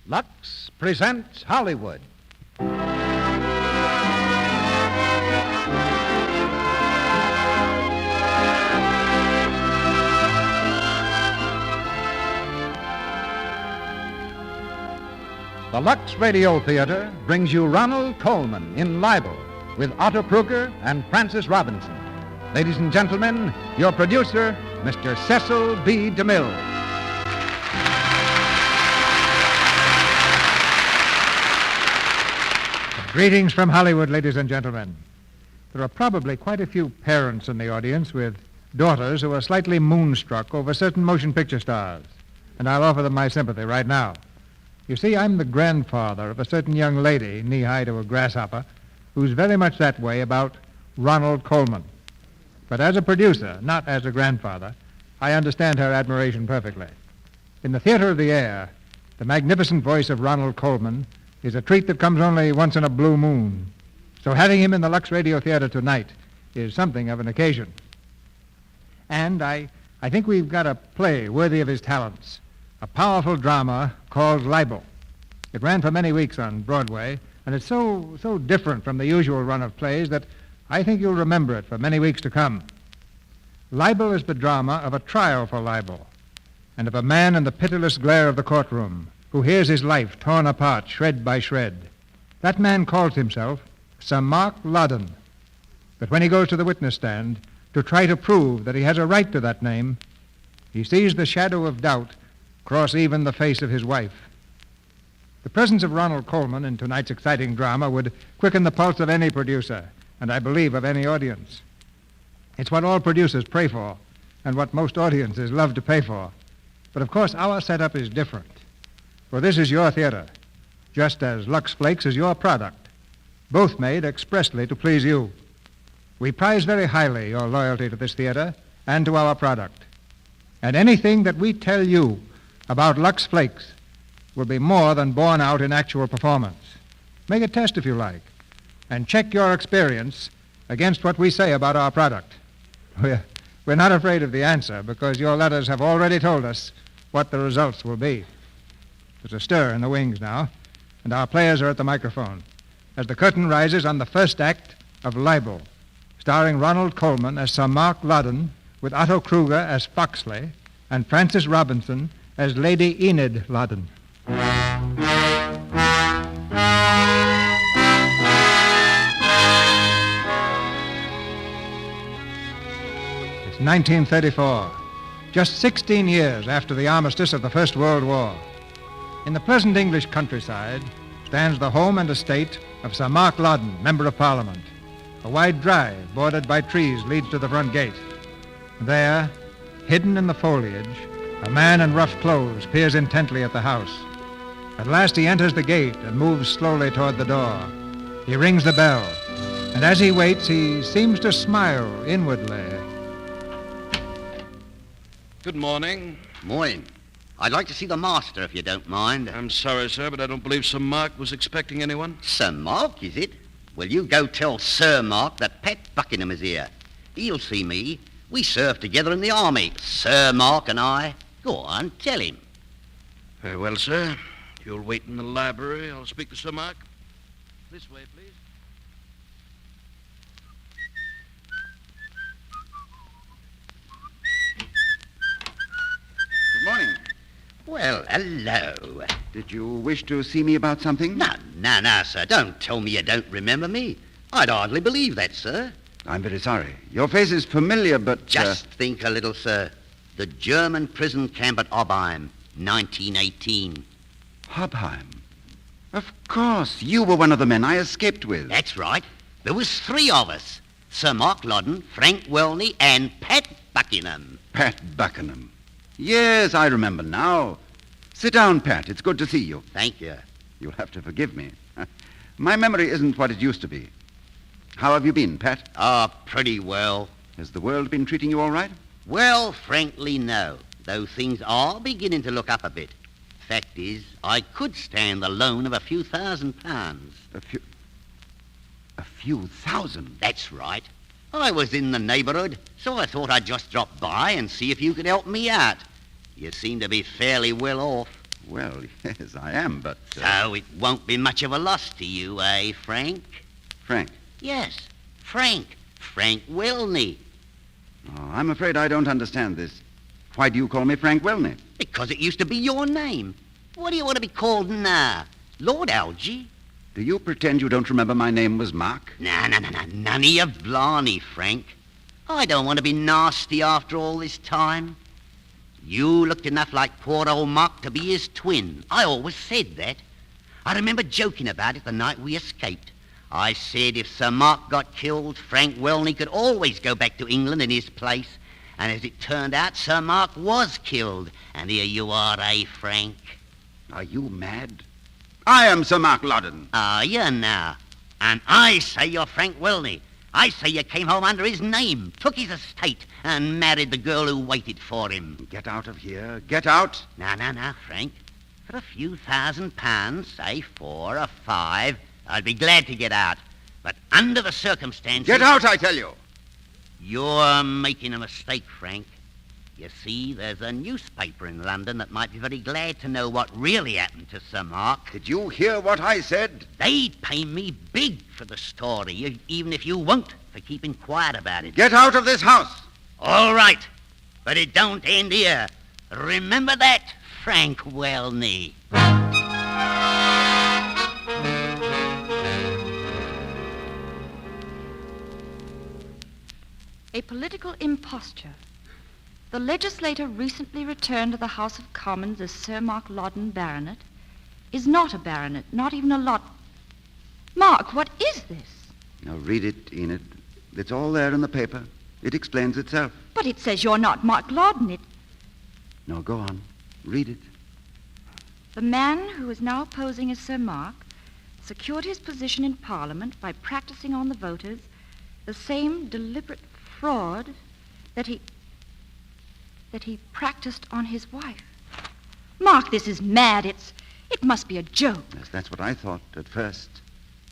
Lux presents Hollywood. The Lux Radio Theatre brings you Ronald Colman in Libel with Otto Kruger and Francis Robinson. Ladies and gentlemen, your producer, Mr. Cecil B. DeMille. Greetings from Hollywood, ladies and gentlemen. There are probably quite a few parents in the audience with daughters who are slightly moonstruck over certain motion picture stars, and I'll offer them my sympathy right now. You see, I'm the grandfather of a certain young lady, knee-high to a grasshopper, who's very much that way about Ronald Colman. But as a producer, not as a grandfather, I understand her admiration perfectly. In the theater of the air, the magnificent voice of Ronald Colman is a treat that comes only once in a blue moon. So having him in the Lux Radio Theatre tonight is something of an occasion. And I think we've got a play worthy of his talents, a powerful drama called Libel. It ran for many weeks on Broadway, and it's so different from the usual run of plays that I think you'll remember it for many weeks to come. Libel is the drama of a trial for libel, and of a man in the pitiless glare of the courtroom who hears his life torn apart shred by shred. That man calls himself Sir Mark Loddon. But when he goes to the witness stand to try to prove that he has a right to that name, he sees the shadow of doubt cross even the face of his wife. The presence of Ronald Colman in tonight's exciting drama would quicken the pulse of any producer, and I believe of any audience. It's what all producers pray for, and what most audiences love to pay for. But of course, our setup is different. For this is your theater, just as Lux Flakes is your product, both made expressly to please you. We prize very highly your loyalty to this theater and to our product. And anything that we tell you about Lux Flakes will be more than borne out in actual performance. Make a test if you like, and check your experience against what we say about our product. We're not afraid of the answer, because your letters have already told us what the results will be. There's a stir in the wings now, and our players are at the microphone as the curtain rises on the first act of Libel, starring Ronald Colman as Sir Mark Loddon, with Otto Kruger as Foxley, and Francis Robinson as Lady Enid Loddon. It's 1934, just 16 years after the armistice of the First World War. In the pleasant English countryside stands the home and estate of Sir Mark Loddon, Member of Parliament. A wide drive bordered by trees leads to the front gate. There, hidden in the foliage, a man in rough clothes peers intently at the house. At last he enters the gate and moves slowly toward the door. He rings the bell, and as he waits, he seems to smile inwardly. Good morning. Morning. I'd like to see the master, if you don't mind. I'm sorry, sir, but I don't believe Sir Mark was expecting anyone. Sir Mark, is it? Well, you go tell Sir Mark that Pat Buckingham is here. He'll see me. We served together in the army, Sir Mark and I. Go on, tell him. Very well, sir. You'll wait in the library. I'll speak to Sir Mark. This way, please. Good morning. Well, hello. Did you wish to see me about something? No, sir. Don't tell me you don't remember me. I'd hardly believe that, sir. I'm very sorry. Your face is familiar, but... Just think a little, sir. The German prison camp at Obheim, 1918. Obheim? Of course. You were one of the men I escaped with. That's right. There was 3 of us. Sir Mark Loddon, Frank Welney, and Pat Buckingham. Pat Buckingham. Yes, I remember now. Sit down, Pat. It's good to see you. Thank you. You'll have to forgive me. My memory isn't what it used to be. How have you been, Pat? Oh, pretty well. Has the world been treating you all right? Well, frankly, no. Though things are beginning to look up a bit. Fact is, I could stand the loan of a few £1,000. A few thousand? That's right. I was in the neighborhood, so I thought I'd just drop by and see if you could help me out. You seem to be fairly well off. Well, yes, I am, but... So it won't be much of a loss to you, eh, Frank? Frank? Yes, Frank. Frank Wilney. Oh, I'm afraid I don't understand this. Why do you call me Frank Wilney? Because it used to be your name. What do you want to be called now? Lord Algie? Do you pretend you don't remember my name was Mark? Nah, none of your blarney, Frank. I don't want to be nasty after all this time. You looked enough like poor old Mark to be his twin. I always said that. I remember joking about it the night we escaped. I said if Sir Mark got killed, Frank Welney could always go back to England in his place. And as it turned out, Sir Mark was killed. And here you are, eh, Frank? Are you mad? I am Sir Mark Loddon. Are you now? And I say you're Frank Welney. I say you came home under his name, took his estate, and married the girl who waited for him. Get out of here. Get out. Now, Frank. For a few £1,000, say 4 or 5, I'd be glad to get out. But under the circumstances... Get out, I tell you. You're making a mistake, Frank. You see, there's a newspaper in London that might be very glad to know what really happened to Sir Mark. Did you hear what I said? They'd pay me big for the story, even if you won't, for keeping quiet about it. Get out of this house. All right, but it don't end here. Remember that, Frank Welney. A political imposture. The legislator recently returned to the House of Commons as Sir Mark Loddon, Baronet, is not a baronet, not even a lot. Mark, what is this? Now read it, Enid. It's all there in the paper. It explains itself. But it says you're not Mark Loddon. No, go on. Read it. The man who is now posing as Sir Mark secured his position in Parliament by practicing on the voters the same deliberate fraud that he practiced on his wife. Mark, this is mad. It must be a joke. Yes, that's what I thought at first.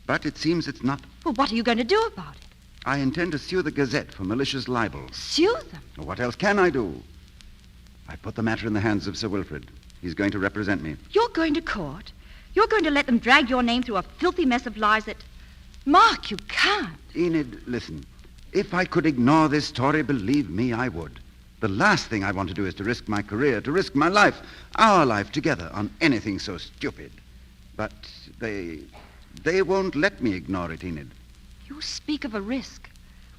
But it seems it's not. Well, what are you going to do about it? I intend to sue the Gazette for malicious libel. Sue them? Well, what else can I do? I put the matter in the hands of Sir Wilfrid. He's going to represent me. You're going to court? You're going to let them drag your name through a filthy mess of lies that... Mark, you can't. Enid, listen. If I could ignore this story, believe me, I would. The last thing I want to do is to risk my career, to risk my life, our life together, on anything so stupid. But they won't let me ignore it, Enid. You speak of a risk.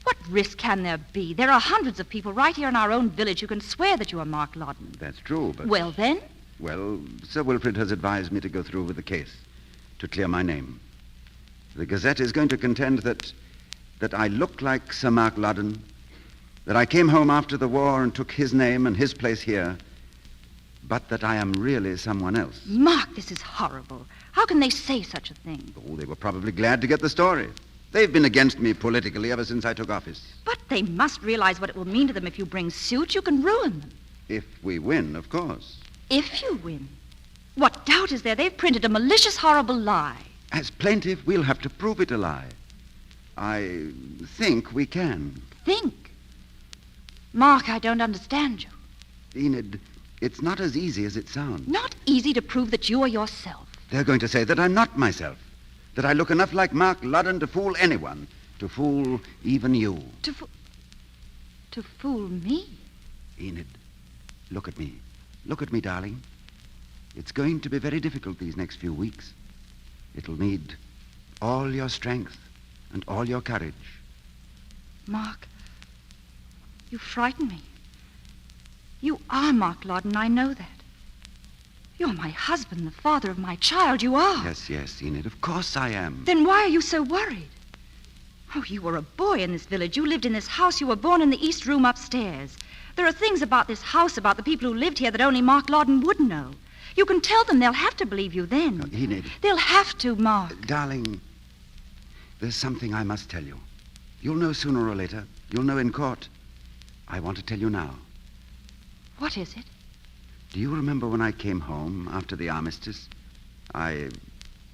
What risk can there be? There are hundreds of people right here in our own village who can swear that you are Mark Loddon. That's true, but... Well, then? Well, Sir Wilfrid has advised me to go through with the case, to clear my name. The Gazette is going to contend that I look like Sir Mark Loddon, that I came home after the war and took his name and his place here, but that I am really someone else. Mark, this is horrible. How can they say such a thing? Oh, they were probably glad to get the story. They've been against me politically ever since I took office. But they must realize what it will mean to them if you bring suit. You can ruin them. If we win, of course. If you win? What doubt is there? They've printed a malicious, horrible lie. As plaintiff, we'll have to prove it a lie. I think we can. Think? Mark, I don't understand you. Enid, it's not as easy as it sounds. Not easy to prove that you are yourself. They're going to say that I'm not myself, that I look enough like Mark Loddon to fool anyone, to fool even you. To fool me? Enid, look at me. Look at me, darling. It's going to be very difficult these next few weeks. It'll need all your strength and all your courage. Mark, you frighten me. You are Mark Loddon, I know that. You're my husband, the father of my child, you are. Yes, Enid, of course I am. Then why are you so worried? Oh, you were a boy in this village. You lived in this house. You were born in the east room upstairs. There are things about this house, about the people who lived here, that only Mark Loddon would know. You can tell them. They'll have to believe you then. No, Enid. They'll have to, Mark. Darling, there's something I must tell you. You'll know sooner or later. You'll know in court. I want to tell you now. What is it? Do you remember when I came home after the armistice? I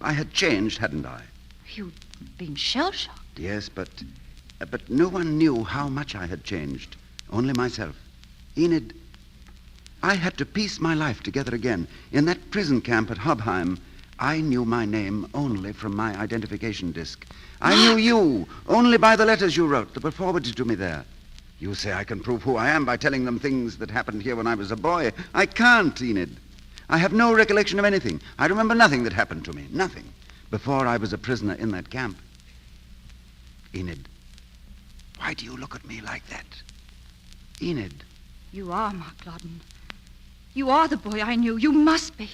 had changed, hadn't I? You'd been shell-shocked. Yes, but no one knew how much I had changed. Only myself. Enid, I had to piece my life together again. In that prison camp at Hobheim, I knew my name only from my identification disc. I knew you only by the letters you wrote that were forwarded to me there. You say I can prove who I am by telling them things that happened here when I was a boy. I can't, Enid. I have no recollection of anything. I remember nothing that happened to me. Nothing. Before I was a prisoner in that camp. Enid, why do you look at me like that? Enid. You are Mark Loddon. You are the boy I knew. You must be.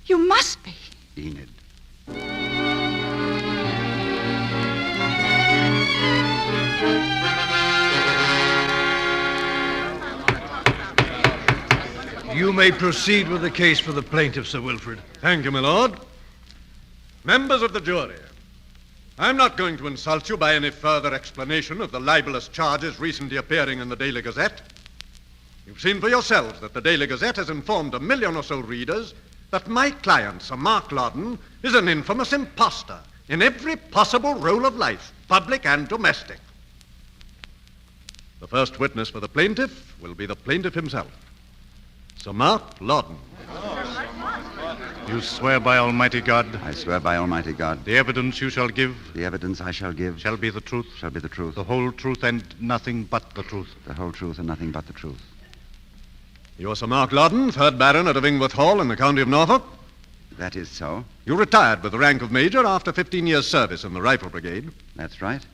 You must be. Enid. You may proceed with the case for the plaintiff, Sir Wilfrid. Thank you, my lord. Members of the jury, I'm not going to insult you by any further explanation of the libelous charges recently appearing in the Daily Gazette. You've seen for yourselves that the Daily Gazette has informed 1 million or so readers that my client, Sir Mark Loddon, is an infamous impostor in every possible role of life, public and domestic. The first witness for the plaintiff will be the plaintiff himself, Sir Mark Loddon. You swear by Almighty God? I swear by Almighty God. The evidence you shall give? The evidence I shall give. Shall be the truth? Shall be the truth. The whole truth and nothing but the truth? The whole truth and nothing but the truth. You're Sir Mark Loddon, 3rd Baronet of Ingworth Hall in the county of Norfolk. That is so. You retired with the rank of Major after 15 years' service in the Rifle Brigade. That's right.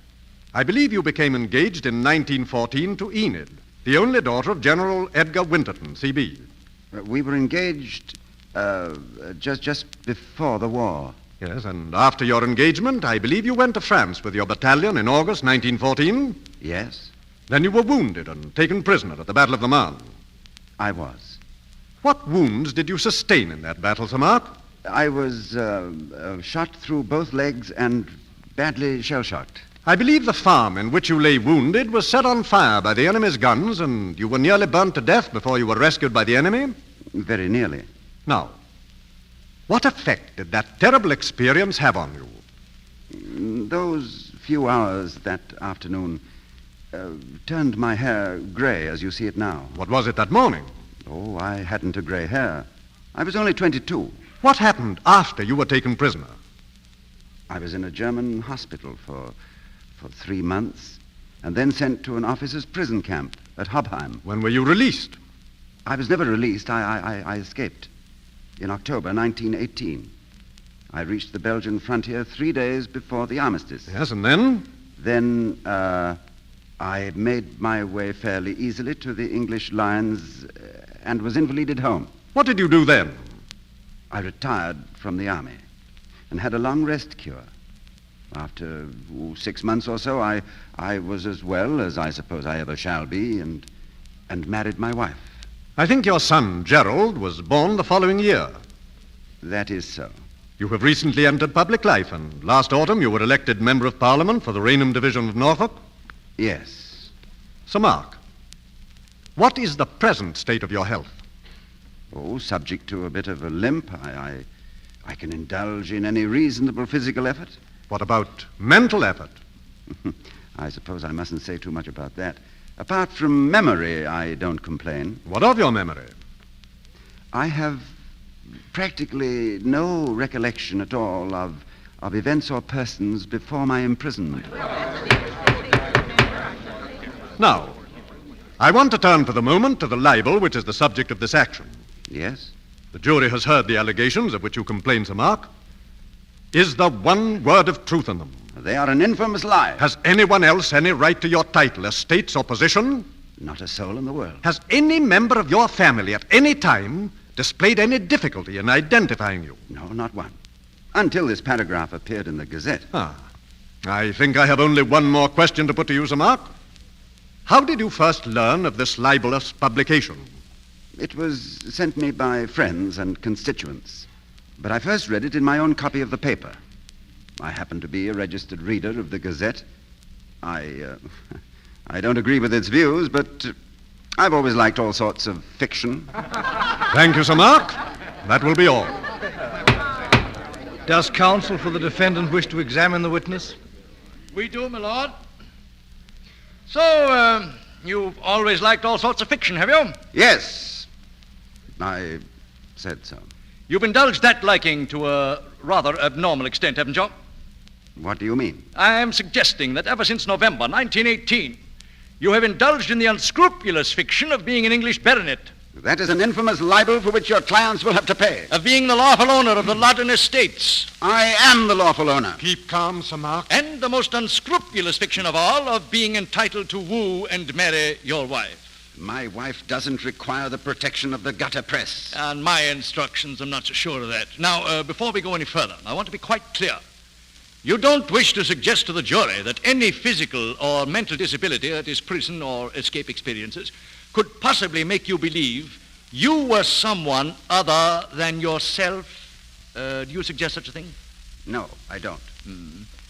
I believe you became engaged in 1914 to Enid, the only daughter of General Edgar Winterton, C.B. We were engaged just before the war. Yes, and after your engagement, I believe you went to France with your battalion in August 1914? Yes, Then you were wounded and taken prisoner at the Battle of the Marne. I was. What wounds did you sustain in that battle, Sir Mark? I was shot through both legs and badly shell-shocked. I believe the farm in which you lay wounded was set on fire by the enemy's guns, and you were nearly burnt to death before you were rescued by the enemy? Very nearly. Now, what effect did that terrible experience have on you? Those few hours that afternoon turned my hair gray as you see it now. What was it that morning? Oh, I hadn't a gray hair. I was only 22. What happened after you were taken prisoner? I was in a German hospital for 3 months and then sent to an officers' prison camp at Hobheim. When were you released? I was never released. I escaped in October 1918. I reached the Belgian frontier 3 days before the armistice. Yes, and then? Then I made my way fairly easily to the English lines and was invalided home. What did you do then? I retired from the army and had a long rest cure. After 6 months or so, I was as well as I suppose I ever shall be and married my wife. I think your son, Gerald, was born the following year. That is so. You have recently entered public life, and last autumn you were elected Member of Parliament for the Rainham Division of Norfolk. Yes. Sir Mark, what is the present state of your health? Oh, subject to a bit of a limp. I can indulge in any reasonable physical effort. What about mental effort? I suppose I mustn't say too much about that. Apart from memory, I don't complain. What of your memory? I have practically no recollection at all of events or persons before my imprisonment. Now, I want to turn for the moment to the libel which is the subject of this action. Yes? The jury has heard the allegations of which you complain, Sir Mark. Is there one word of truth in them? They are an infamous lie. Has anyone else any right to your title, estates, or position? Not a soul in the world. Has any member of your family at any time displayed any difficulty in identifying you? No, not one. Until this paragraph appeared in the Gazette. I think I have only one more question to put to you, Sir Mark. How did you first learn of this libelous publication? It was sent me by friends and constituents. But I first read it in my own copy of the paper. I happen to be a registered reader of the Gazette. I don't agree with its views, but I've always liked all sorts of fiction. Thank you, Sir Mark. That will be all. Does counsel for the defendant wish to examine the witness? We do, my lord. So, you've always liked all sorts of fiction, have you? Yes. I said so. You've indulged that liking to a rather abnormal extent, haven't you? What do you mean? I am suggesting that ever since November 1918, you have indulged in the unscrupulous fiction of being an English baronet. That is an infamous libel for which your clients will have to pay. Of being the lawful owner of the Loddon estates. I am the lawful owner. Keep calm, Sir Mark. And the most unscrupulous fiction of all, of being entitled to woo and marry your wife. My wife doesn't require the protection of the gutter press. On my instructions, I'm not so sure of that. Now, before we go any further, I want to be quite clear. You don't wish to suggest to the jury that any physical or mental disability, that is prison or escape experiences, could possibly make you believe you were someone other than yourself? Do you suggest such a thing? No, I don't.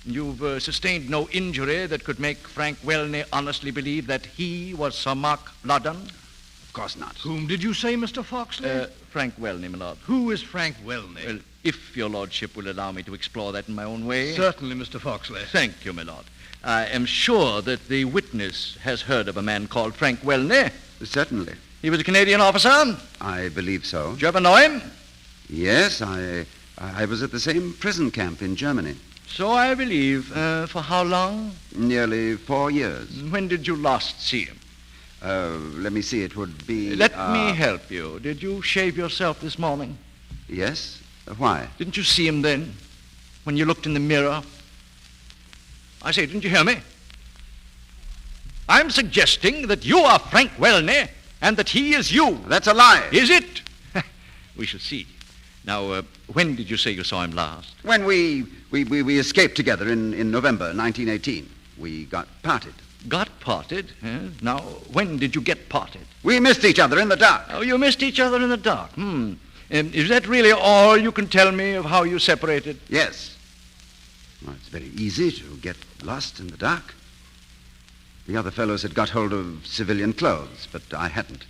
You've sustained no injury that could make Frank Welney honestly believe that he was Sir Mark Loddon? Of course not. Whom did you say, Mr. Foxley? Frank Welney, my lord. Who is Frank Welney? Well, if your lordship will allow me to explore that in my own way. Certainly, Mr. Foxley. Thank you, my lord. I am sure that the witness has heard of a man called Frank Welney. Certainly. He was a Canadian officer. I believe so. Did you ever know him? Yes, I was at the same prison camp in Germany. So I believe. For how long? Nearly 4 years. When did you last see him? Let me see, it would be... Let me help you. Did you shave yourself this morning? Yes. Why? Didn't you see him then, when you looked in the mirror? I say, didn't you hear me? I'm suggesting that you are Frank Welney and that he is you. That's a lie. Is it? We shall see. Now, when did you say you saw him last? When we escaped together in November 1918. We got parted. Got parted? Now, when did you get parted? We missed each other in the dark. Oh, you missed each other in the dark. Is that really all you can tell me of how you separated? Yes. Well, it's very easy to get lost in the dark. The other fellows had got hold of civilian clothes, but I hadn't.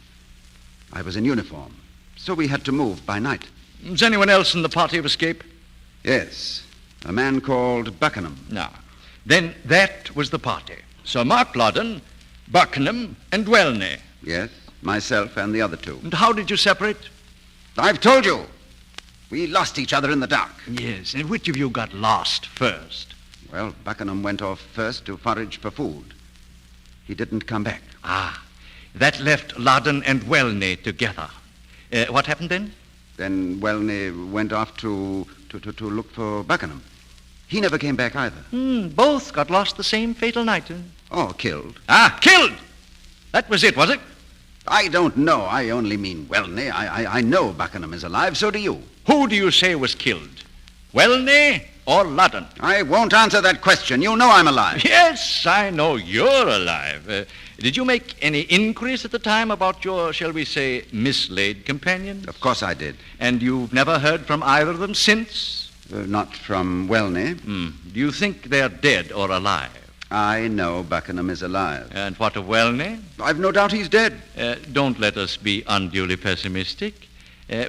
I was in uniform, so we had to move by night. Was anyone else in the party of escape? Yes, a man called Buckingham. Now, then that was the party. Sir Mark Loddon, Buckingham, and Welney. Yes, myself and the other two. And how did you separate? I've told you. We lost each other in the dark. Yes, and which of you got lost first? Well, Buckingham went off first to forage for food. He didn't come back. That left Loddon and Welney together. What happened then? Then Welney went off to look for Buckingham. He never came back either. Both got lost the same fatal night. Oh, killed. Killed! That was it, was it? I don't know. I only mean Welney. I know Buckingham is alive, so do you. Who do you say was killed? Welney or Loddon? I won't answer that question. You know I'm alive. Yes, I know you're alive. Did you make any inquiries at the time about your, shall we say, mislaid companions? Of course I did. And you've never heard from either of them since? Not from Welney. Do you think they're dead or alive? I know Buckingham is alive. And what of Welney? I've no doubt he's dead. Don't let us be unduly pessimistic.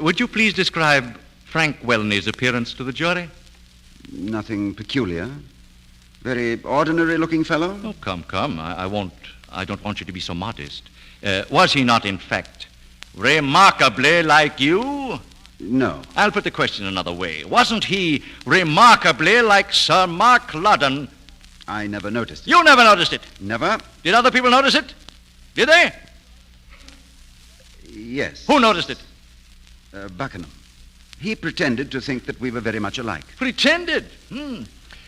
Would you please describe Frank Welney's appearance to the jury? Nothing peculiar. Very ordinary-looking fellow. Oh, come. I don't want you to be so modest. Was he not, in fact, remarkably like you? No. I'll put the question another way. Wasn't he remarkably like Sir Mark Loddon? I never noticed it. You never noticed it? Never. Did other people notice it? Did they? Yes. Who noticed it? Buckingham. He pretended to think that we were very much alike. Pretended?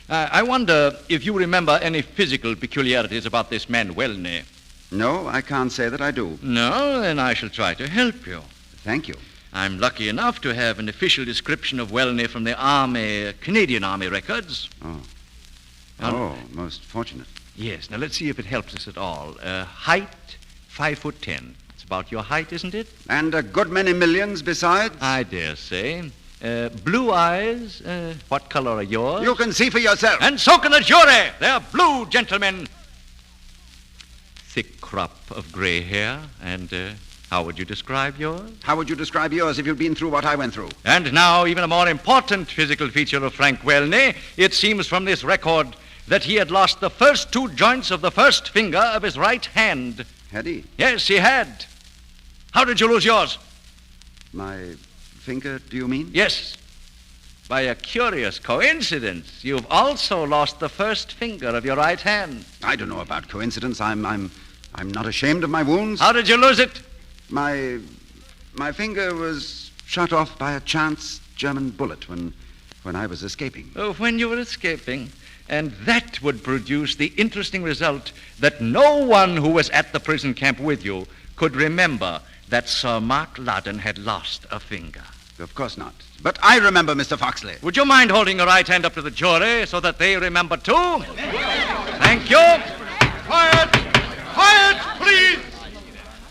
I wonder if you remember any physical peculiarities about this man Welney. No, I can't say that I do. No? Then I shall try to help you. Thank you. I'm lucky enough to have an official description of Welney from the Army, Canadian Army records. Oh, most fortunate. Yes. Now, let's see if it helps us at all. Height, 5'10". It's about your height, isn't it? And a good many millions besides? I dare say. Blue eyes. What color are yours? You can see for yourself. And so can the jury. They're blue, gentlemen. Thick crop of gray hair. And how would you describe yours? How would you describe yours if you'd been through what I went through? And now, even a more important physical feature of Frank Welney. It seems from this record that he had lost the first 2 joints of the first finger of his right hand. Had he? Yes, he had. How did you lose yours? My finger, do you mean? Yes. By a curious coincidence, you've also lost the first finger of your right hand. I don't know about coincidence. I'm not ashamed of my wounds. How did you lose it? My finger was shot off by a chance German bullet when I was escaping. Oh, when you were escaping. And that would produce the interesting result that no one who was at the prison camp with you could remember that Sir Mark Loddon had lost a finger. Of course not. But I remember, Mr. Foxley. Would you mind holding your right hand up to the jury so that they remember too? Thank you. Quiet! Quiet, please!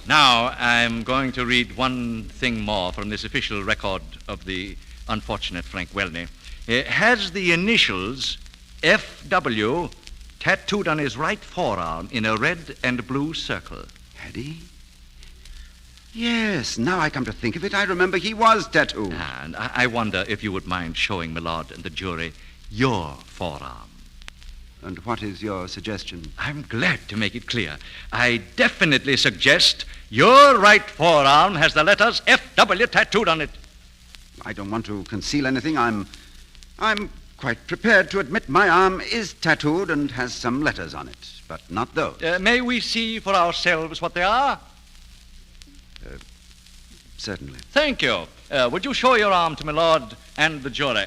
Now, I'm going to read one thing more from this official record of the unfortunate Frank Welney. It has the initials F.W. tattooed on his right forearm in a red and blue circle. Had he? Yes, now I come to think of it, I remember he was tattooed. And I wonder if you would mind showing Milord and the jury your forearm. And what is your suggestion? I'm glad to make it clear. I definitely suggest your right forearm has the letters F.W. tattooed on it. I don't want to conceal anything. I'm quite prepared to admit my arm is tattooed and has some letters on it, but not those. May we see for ourselves what they are? Certainly. Thank you. Would you show your arm to my lord and the jury?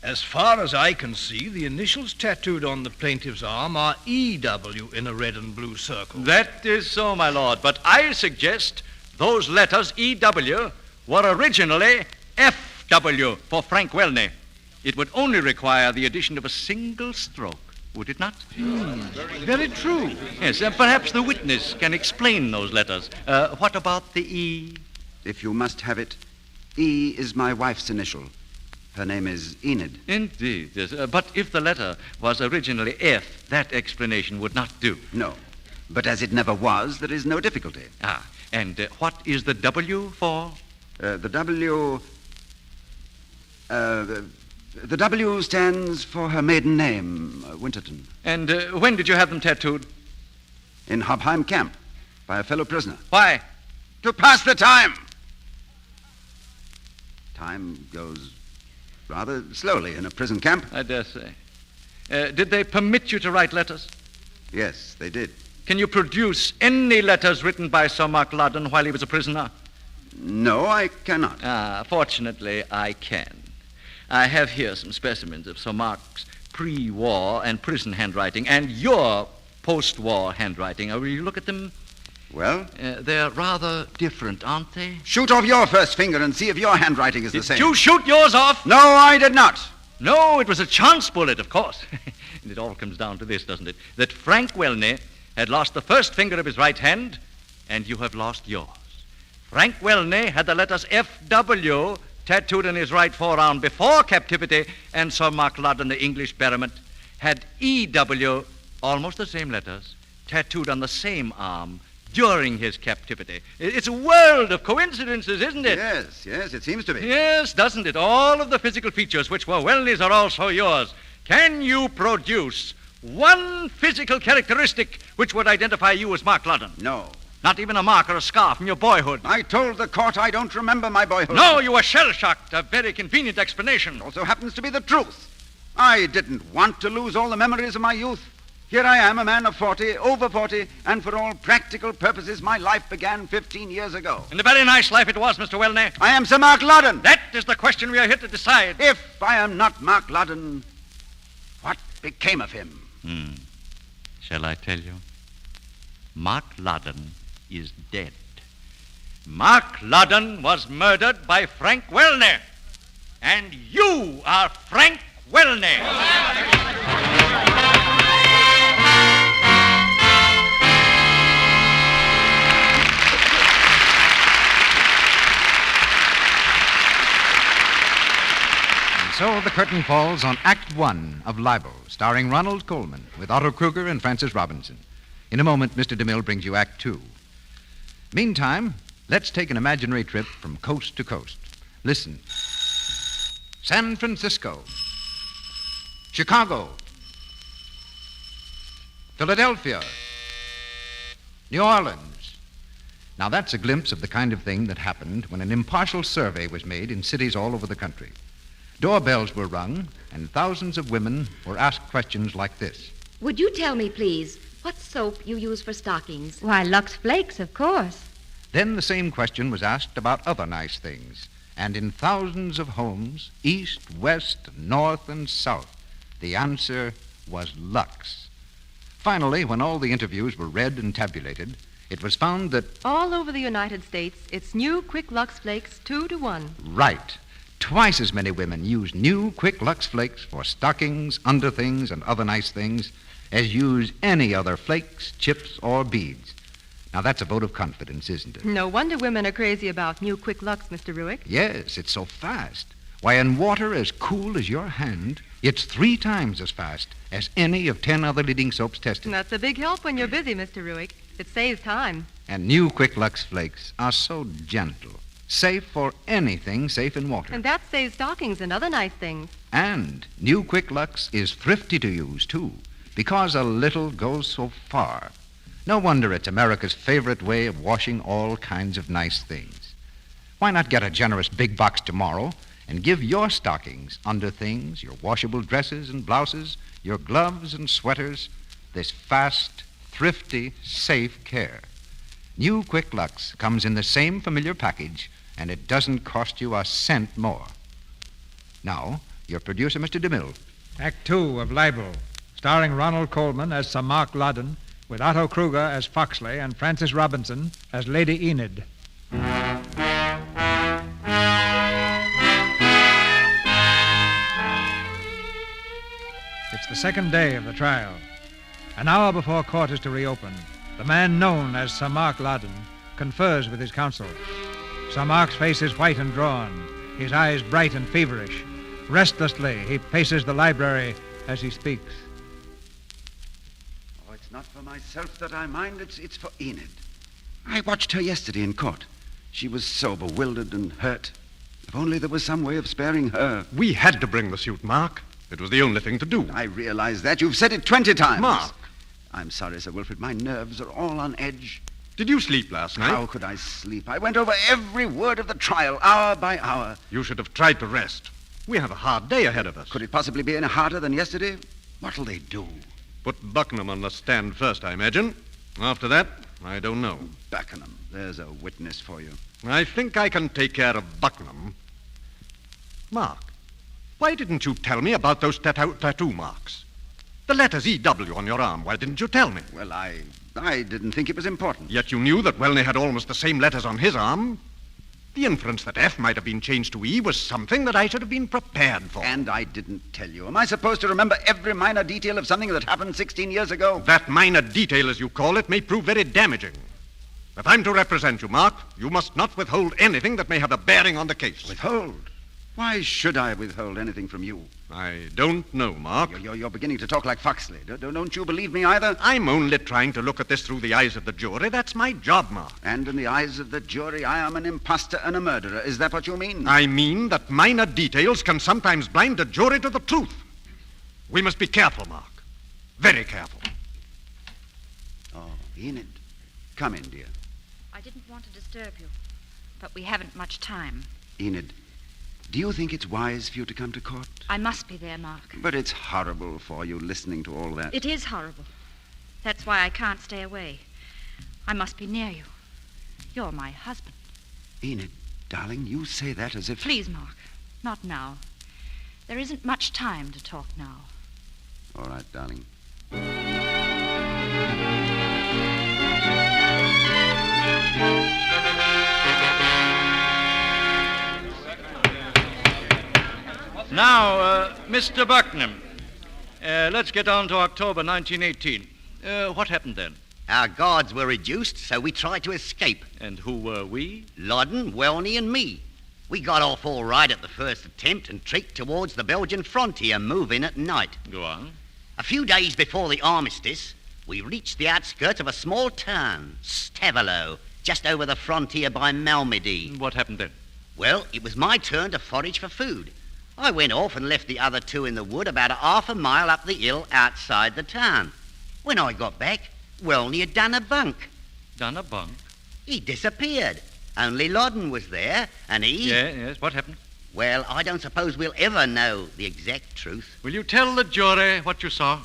As far as I can see, the initials tattooed on the plaintiff's arm are E.W. in a red and blue circle. That is so, my lord, but I suggest those letters E.W. were originally F.W. for Frank Welney. It would only require the addition of a single stroke, would it not? Very true. Yes, perhaps the witness can explain those letters. What about the E? If you must have it, E is my wife's initial. Her name is Enid. Indeed, yes. But if the letter was originally F, that explanation would not do. No. But as it never was, there is no difficulty. Ah, and what is the W for? The W... The W stands for her maiden name, Winterton. And when did you have them tattooed? In Hobheim camp, by a fellow prisoner. Why? To pass the time! Time goes rather slowly in a prison camp. I dare say. Did they permit you to write letters? Yes, they did. Can you produce any letters written by Sir Mark Loddon while he was a prisoner? No, I cannot. Fortunately, I can. I have here some specimens of Sir Mark's pre-war and prison handwriting and your post-war handwriting. Will you look at them? Well? They're rather different, aren't they? Shoot off your first finger and see if your handwriting is the same. Did you shoot yours off? No, I did not. No, it was a chance bullet, of course. And it all comes down to this, doesn't it? That Frank Welney had lost the first finger of his right hand, and you have lost yours. Frank Welney had the letters F.W. tattooed on his right forearm before captivity, and Sir Mark Loddon, the English baronet, had E.W., almost the same letters, tattooed on the same arm during his captivity. It's a world of coincidences, isn't it? Yes, it seems to be. Yes, doesn't it? All of the physical features which were Welney's are also yours. Can you produce one physical characteristic which would identify you as Mark Loddon? No. Not even a mark or a scar from your boyhood? I told the court I don't remember my boyhood. No, you were shell-shocked. A very convenient explanation. It also happens to be the truth. I didn't want to lose all the memories of my youth. Here I am, a man of 40, over 40, and for all practical purposes, my life began 15 years ago. And a very nice life it was, Mr. Welney. I am Sir Mark Loddon. That is the question we are here to decide. If I am not Mark Loddon, what became of him? Shall I tell you? Mark Loddon is dead. Mark Loddon was murdered by Frank Welney. And you are Frank Welney. So the curtain falls on Act One of Libel, starring Ronald Colman, with Otto Kruger and Francis Robinson. In a moment, Mr. DeMille brings you Act Two. Meantime, let's take an imaginary trip from coast to coast. Listen. San Francisco, Chicago, Philadelphia, New Orleans. Now, that's a glimpse of the kind of thing that happened when an impartial survey was made in cities all over the country. Doorbells were rung, and thousands of women were asked questions like this. Would you tell me, please, what soap you use for stockings? Why, Lux Flakes, of course. Then the same question was asked about other nice things. And in thousands of homes, east, west, north, and south, the answer was Lux. Finally, when all the interviews were read and tabulated, it was found that... all over the United States, it's new Quick Lux Flakes 2-to-1. Right. Twice as many women use new Quick Lux Flakes for stockings, underthings, and other nice things as use any other flakes, chips, or beads. Now, that's a vote of confidence, isn't it? No wonder women are crazy about new Quick Lux, Mr. Ruick. Yes, it's so fast. Why, in water as cool as your hand, it's 3 times as fast as any of 10 other leading soaps tested. That's a big help when you're busy, Mr. Ruick. It saves time. And new Quick Lux Flakes are so gentle, safe for anything safe in water. And that saves stockings and other nice things. And new Quick Lux is thrifty to use, too, because a little goes so far. No wonder it's America's favorite way of washing all kinds of nice things. Why not get a generous big box tomorrow and give your stockings, underthings, your washable dresses and blouses, your gloves and sweaters, this fast, thrifty, safe care. New Quick Lux comes in the same familiar package, and it doesn't cost you a cent more. Now, your producer, Mr. DeMille. Act 2 of Libel, starring Ronald Colman as Sir Mark Loddon, with Otto Kruger as Foxley and Frances Robinson as Lady Enid. It's the second day of the trial. An hour before court is to reopen, the man known as Sir Mark Loddon confers with his counsel. Sir Mark's face is white and drawn, his eyes bright and feverish. Restlessly, he paces the library as he speaks. Oh, it's not for myself that I mind, it's for Enid. I watched her yesterday in court. She was so bewildered and hurt. If only there was some way of sparing her. We had to bring the suit, Mark. It was the only thing to do. I realize that. You've said it 20 times. Mark. I'm sorry, Sir Wilfrid. My nerves are all on edge. Did you sleep last night? How could I sleep? I went over every word of the trial, hour by hour. You should have tried to rest. We have a hard day ahead of us. Could it possibly be any harder than yesterday? What'll they do? Put Buckingham on the stand first, I imagine. After that, I don't know. Buckingham. There's a witness for you. I think I can take care of Buckingham. Mark, why didn't you tell me about those tattoo marks? The letters E.W. on your arm, why didn't you tell me? Well, I didn't think it was important. Yet you knew that Welney had almost the same letters on his arm. The inference that F might have been changed to E was something that I should have been prepared for. And I didn't tell you. Am I supposed to remember every minor detail of something that happened 16 years ago? That minor detail, as you call it, may prove very damaging. If I'm to represent you, Mark, you must not withhold anything that may have a bearing on the case. Withhold? Why should I withhold anything from you? I don't know, Mark. You're beginning to talk like Foxley. Don't you believe me either? I'm only trying to look at this through the eyes of the jury. That's my job, Mark. And in the eyes of the jury, I am an impostor and a murderer. Is that what you mean? I mean that minor details can sometimes blind a jury to the truth. We must be careful, Mark. Very careful. Oh, Enid. Come in, dear. I didn't want to disturb you, but we haven't much time. Enid, do you think it's wise for you to come to court? I must be there, Mark. But it's horrible for you listening to all that. It is horrible. That's why I can't stay away. I must be near you. You're my husband. Enid, darling, you say that as if... Please, Mark, not now. There isn't much time to talk now. All right, darling. Now, Mr. Buckingham, let's get on to October 1918. What happened then? Our guards were reduced, so we tried to escape. And who were we? Loddon, Welney, and me. We got off all right at the first attempt and trekked towards the Belgian frontier, moving at night. Go on. A few days before the armistice, we reached the outskirts of a small town, Stavelot, just over the frontier by Malmedy. What happened then? Well, it was my turn to forage for food. I went off and left the other two in the wood about half a mile up the hill outside the town. When I got back, Welney had done a bunk. Done a bunk? He disappeared. Only Loddon was there, and he... Yes, what happened? Well, I don't suppose we'll ever know the exact truth. Will you tell the jury what you saw?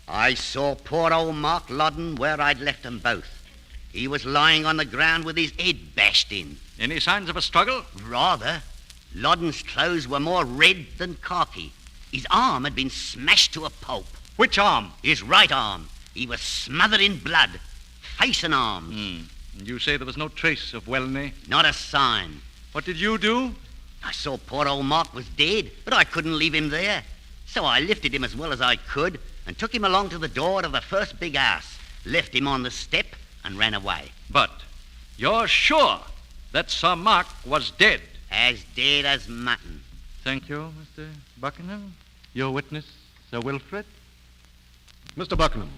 I saw poor old Mark Loddon where I'd left them both. He was lying on the ground with his head bashed in. Any signs of a struggle? Rather. Loddon's clothes were more red than khaki. His arm had been smashed to a pulp. Which arm? His right arm. He was smothered in blood, face and arms. And you say there was no trace of Welney? Not a sign. What did you do? I saw poor old Mark was dead, but I couldn't leave him there. So I lifted him as well as I could and took him along to the door of the first big house, left him on the step and ran away. But you're sure that Sir Mark was dead? As dead as mutton. Thank you, Mr. Buckingham. Your witness, Sir Wilfrid. Mr. Buckingham,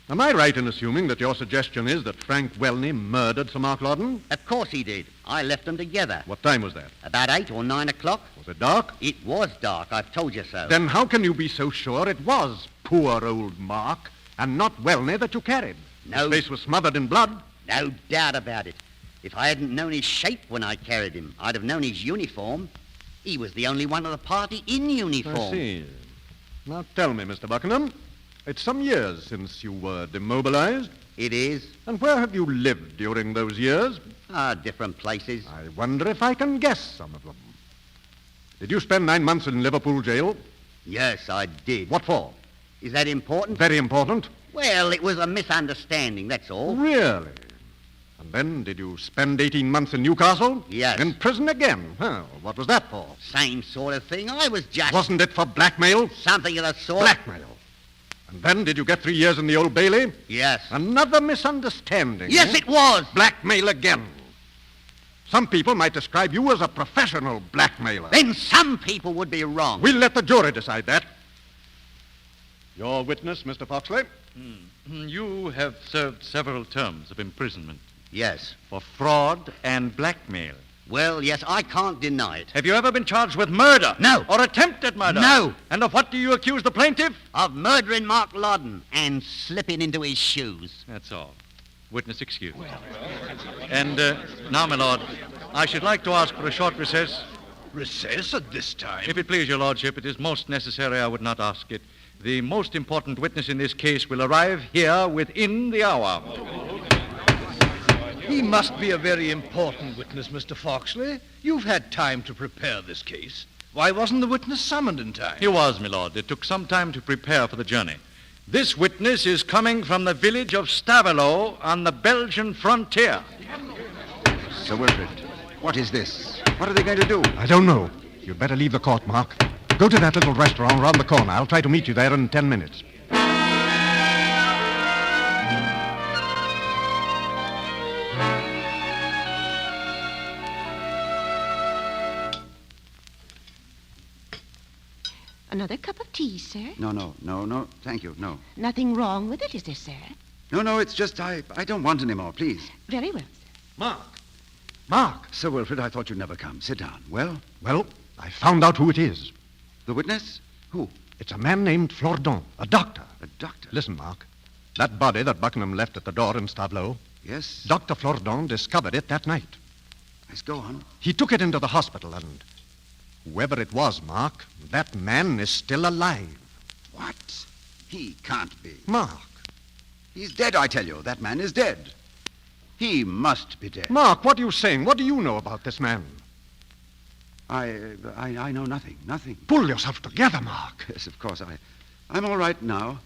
am I right in assuming that your suggestion is that Frank Welney murdered Sir Mark Loddon? Of course he did. I left them together. What time was that? About 8 or 9 o'clock. Was it dark? It was dark, I've told you so. Then how can you be so sure it was poor old Mark and not Welney that you carried? No. His face was smothered in blood. No doubt about it. If I hadn't known his shape when I carried him, I'd have known his uniform. He was the only one of the party in uniform. I see. Now tell me, Mr. Buckingham, it's some years since you were demobilized. It is. And where have you lived during those years? Different places. I wonder if I can guess some of them. Did you spend 9 months in Liverpool jail? Yes, I did. What for? Is that important? Very important. Well, it was a misunderstanding, that's all. Really? And then did you spend 18 months in Newcastle? Yes. In prison again? Well, what was that for? Same sort of thing. I was just... Wasn't it for blackmail? Something of the sort. Blackmail. And then did you get 3 years in the Old Bailey? Yes. Another misunderstanding. Yes, it was. Blackmail again. Some people might describe you as a professional blackmailer. Then some people would be wrong. We'll let the jury decide that. Your witness, Mr. Foxley? You have served several terms of imprisonment. Yes. For fraud and blackmail. Well, yes, I can't deny it. Have you ever been charged with murder? No. Or attempted murder? No. And of what do you accuse the plaintiff? Of murdering Mark Loddon and slipping into his shoes. That's all. Witness excused. And now, my lord, I should like to ask for a short recess. Recess at this time? If it please your lordship, it is most necessary I would not ask it. The most important witness in this case will arrive here within the hour. He must be a very important witness, Mr. Foxley. You've had time to prepare this case. Why wasn't the witness summoned in time? He was, my lord. It took some time to prepare for the journey. This witness is coming from the village of Stavelot on the Belgian frontier. Sir Wilfrid, what is this? What are they going to do? I don't know. You'd better leave the court, Mark. Go to that little restaurant round the corner. I'll try to meet you there in 10 minutes. Another cup of tea, sir? No. Thank you, no. Nothing wrong with it, is there, sir? No, it's just I don't want any more, please. Very well, sir. Mark! Sir Wilfrid, I thought you'd never come. Sit down. Well, I found out who it is. the witness? Who? It's a man named Loddon, a doctor. A doctor? Listen, Mark. That body that Buckingham left at the door in Stavelot. Yes? Dr. Loddon discovered it that night. Yes, go on. He took it into the hospital, and whoever it was, Mark, that man is still alive. What? He can't be. Mark. He's dead, I tell you. That man is dead. He must be dead. Mark, what are you saying? What do you know about this man? I know nothing. Nothing. Pull yourself together, Mark. Yes, of course. I'm all right now.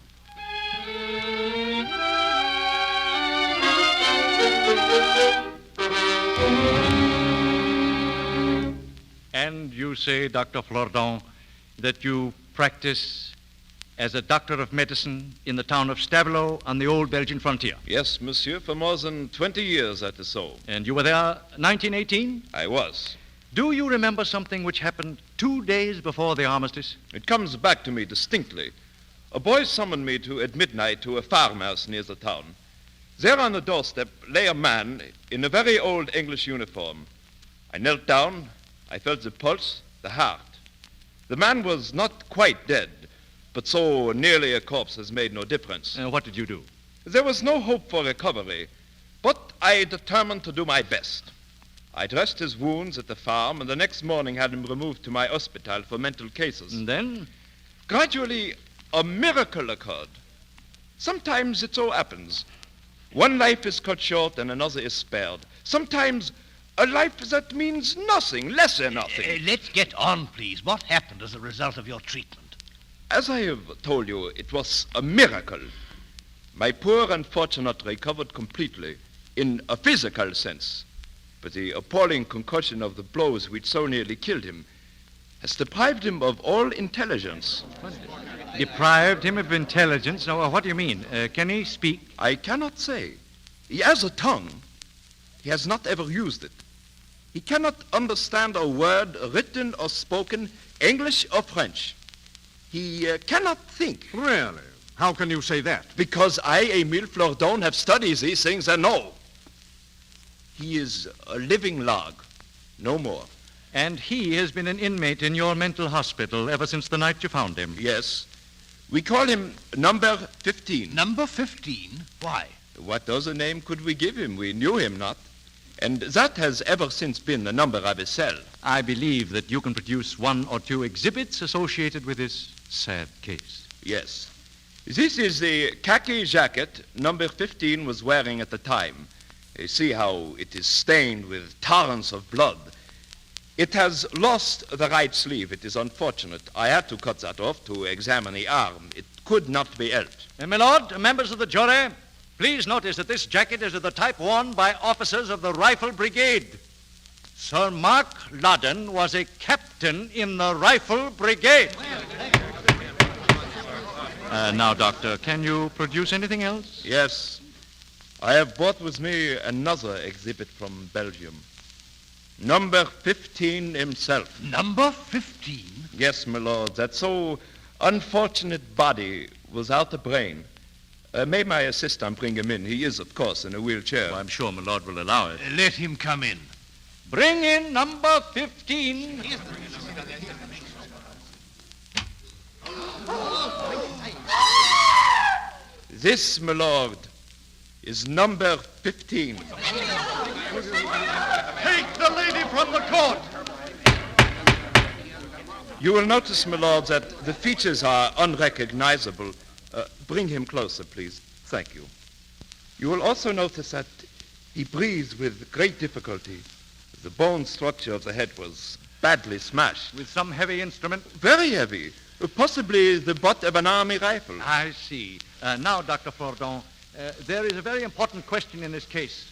And you say, Dr. Loddon, that you practice as a doctor of medicine in the town of Stavelot on the old Belgian frontier? Yes, monsieur, for more than 20 years, that is so. And you were there 1918? I was. Do you remember something which happened 2 days before the armistice? It comes back to me distinctly. A boy summoned me at midnight to a farmhouse near the town. There on the doorstep lay a man in a very old English uniform. I knelt down. I felt the pulse, the heart. The man was not quite dead, but so nearly a corpse has made no difference. What did you do? There was no hope for recovery. But I determined to do my best. I dressed his wounds at the farm, and the next morning had him removed to my hospital for mental cases. And then? Gradually, a miracle occurred. Sometimes it so happens. One life is cut short and another is spared. Sometimes a life that means nothing, less than nothing. Let's get on, please. What happened as a result of your treatment? As I have told you, it was a miracle. My poor unfortunate recovered completely, in a physical sense. But the appalling concussion of the blows which so nearly killed him has deprived him of all intelligence. Deprived him of intelligence? Oh, what do you mean? Can he speak? I cannot say. He has a tongue. He has not ever used it. He cannot understand a word written or spoken, English or French. He cannot think. Really? How can you say that? Because I, Émile Flourdon, have studied these things and know. He is a living log, no more. And he has been an inmate in your mental hospital ever since the night you found him? Yes. We call him number 15. Number 15? Why? What other name could we give him? We knew him not. And that has ever since been the number of his cell. I believe that you can produce one or two exhibits associated with this sad case. Yes. This is the khaki jacket number 15 was wearing at the time. You see how it is stained with torrents of blood. It has lost the right sleeve. It is unfortunate. I had to cut that off to examine the arm. It could not be helped. My lord, members of the jury, please notice that this jacket is of the type worn by officers of the Rifle Brigade. Sir Mark Loddon was a captain in the Rifle Brigade. Now, Doctor, can you produce anything else? Yes. I have brought with me another exhibit from Belgium. Number 15 himself. Number 15? Yes, my lord. That so unfortunate body without a brain. May my assistant bring him in? He is, of course, in a wheelchair. Well, I'm sure my lord will allow it. Let him come in. Bring in number 15. This, my lord, is number 15. Take the lady from the court. You will notice, my lord, that the features are unrecognizable. Bring him closer, please. Thank you. You will also notice that he breathes with great difficulty. The bone structure of the head was badly smashed. With some heavy instrument? Very heavy. Possibly the butt of an army rifle. I see. Now, Dr. Flourdon, there is a very important question in this case.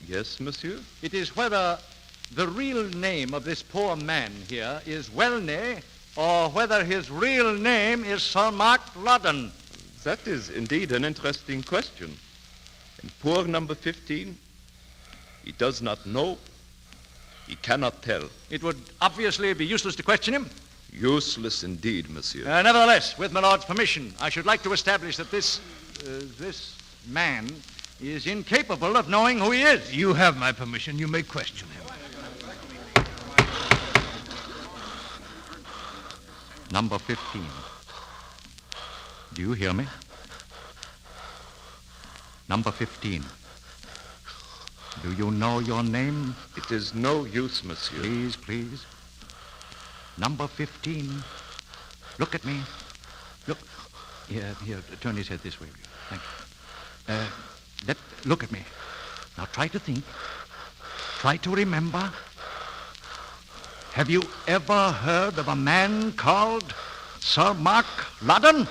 Yes, monsieur? It is whether the real name of this poor man here is Wellney, or whether his real name is Sir Mark Loddon. That is indeed an interesting question. And poor number 15, he does not know. He cannot tell. It would obviously be useless to question him. Useless indeed, monsieur. Nevertheless, with my lord's permission, I should like to establish that this man is incapable of knowing who he is. You have my permission. You may question him. Number 15. Do you hear me? Number 15. Do you know your name? It is no use, monsieur. Please, please. Number 15. Look at me. Look. Here, turn his head this way. Thank you. Look at me. Now try to think. Try to remember. Have you ever heard of a man called Sir Mark Loddon?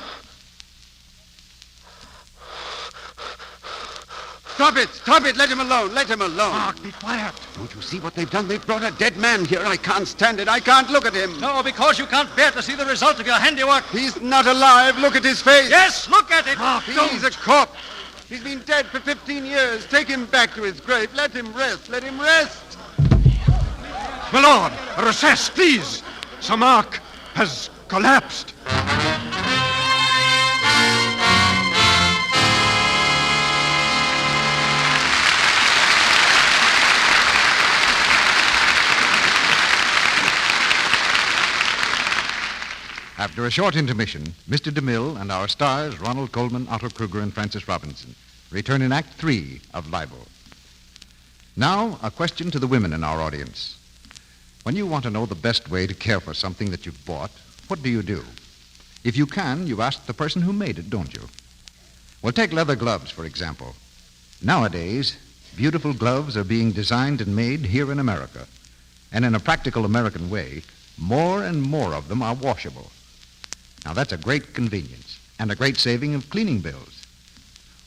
Stop it, let him alone, Mark, be quiet. Don't you see what they've done? They've brought a dead man here. I can't stand it. I can't look at him. No, because you can't bear to see the result of your handiwork. He's not alive. Look at his face. Yes, look at it. Mark, he's a corpse. He's been dead for 15 years. Take him back to his grave. Let him rest. My lord, a recess, please. Sir Mark has collapsed. After a short intermission, Mr. DeMille and our stars, Ronald, Colman, Otto, Kruger, and Francis Robinson, return in Act 3 of Libel. Now, a question to the women in our audience. When you want to know the best way to care for something that you've bought, what do? If you can, you ask the person who made it, don't you? Well, take leather gloves, for example. Nowadays, beautiful gloves are being designed and made here in America. And in a practical American way, more and more of them are washable. Now, that's a great convenience and a great saving of cleaning bills.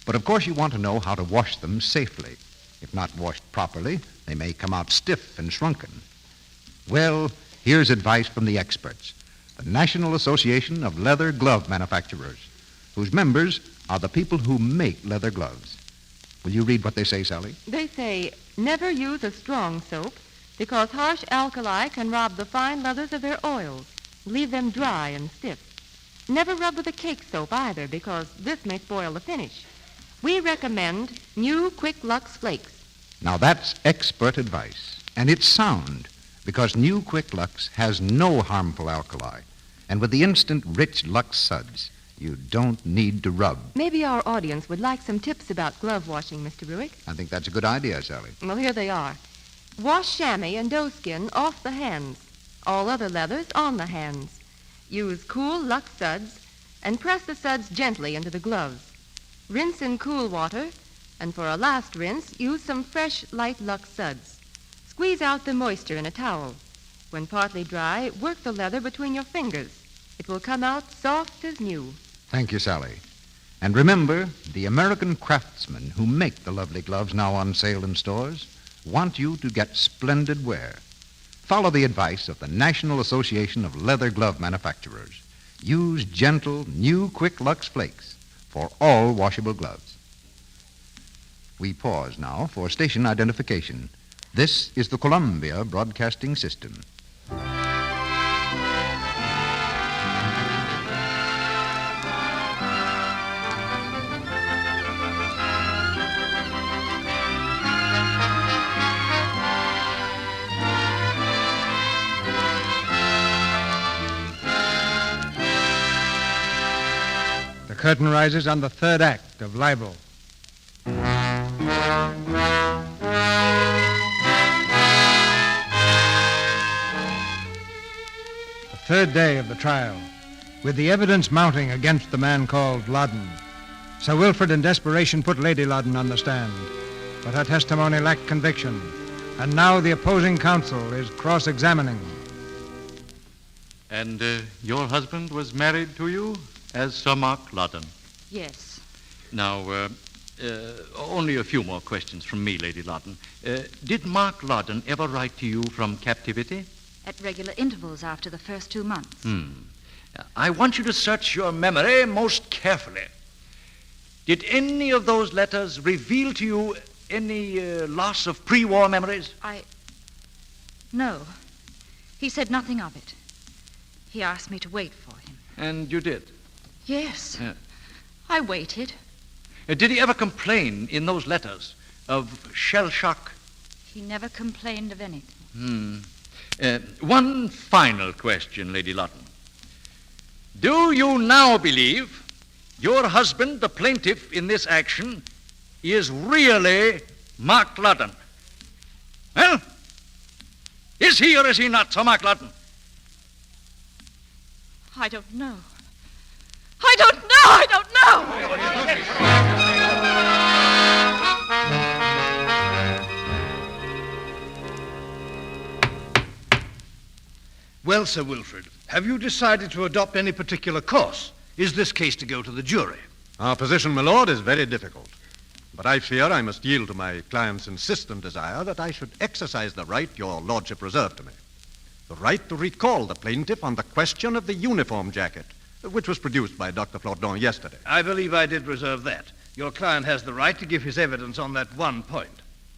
But of course, you want to know how to wash them safely. If not washed properly, they may come out stiff and shrunken. Well, here's advice from the experts, the National Association of Leather Glove Manufacturers, whose members are the people who make leather gloves. Will you read what they say, Sally? They say, never use a strong soap because harsh alkali can rob the fine leathers of their oils, leave them dry and stiff. Never rub with a cake soap either because this may spoil the finish. We recommend new Quick Lux Flakes. Now, that's expert advice, and it's sound, because new Quick Lux has no harmful alkali. And with the instant rich Lux suds, you don't need to rub. Maybe our audience would like some tips about glove washing, Mr. Ruick. I think that's a good idea, Sally. Well, here they are. Wash chamois and doeskin off the hands. All other leathers on the hands. Use cool Lux suds and press the suds gently into the gloves. Rinse in cool water, and for a last rinse, use some fresh, light Lux suds. Squeeze out the moisture in a towel. When partly dry, work the leather between your fingers. It will come out soft as new. Thank you, Sally. And remember, the American craftsmen who make the lovely gloves now on sale in stores want you to get splendid wear. Follow the advice of the National Association of Leather Glove Manufacturers. Use gentle, new Quick Lux Flakes for all washable gloves. We pause now for station identification. This is the Columbia Broadcasting System. The curtain rises on the third act of Libel. The third day of the trial, with the evidence mounting against the man called Loddon. Sir Wilfrid in desperation put Lady Loddon on the stand, but her testimony lacked conviction, and now the opposing counsel is cross-examining. And your husband was married to you as Sir Mark Loddon? Yes. Now, only a few more questions from me, Lady Loddon. Did Mark Loddon ever write to you from captivity? At regular intervals after the first 2 months. I want you to search your memory most carefully. Did any of those letters reveal to you any loss of pre-war memories? No. He said nothing of it. He asked me to wait for him. And you did? Yes. I waited. Did he ever complain in those letters of shell shock? He never complained of anything. One final question, Lady Loddon. Do you now believe your husband, the plaintiff in this action, is really Mark Loddon? Well, is he or is he not Sir Mark Loddon? I don't know. I don't know! I don't know! Well, Sir Wilfrid, have you decided to adopt any particular course? Is this case to go to the jury? Our position, my lord, is very difficult. But I fear I must yield to my client's insistent desire that I should exercise the right your lordship reserved to me. The right to recall the plaintiff on the question of the uniform jacket, which was produced by Dr. Loddon yesterday. I believe I did reserve that. Your client has the right to give his evidence on that one point.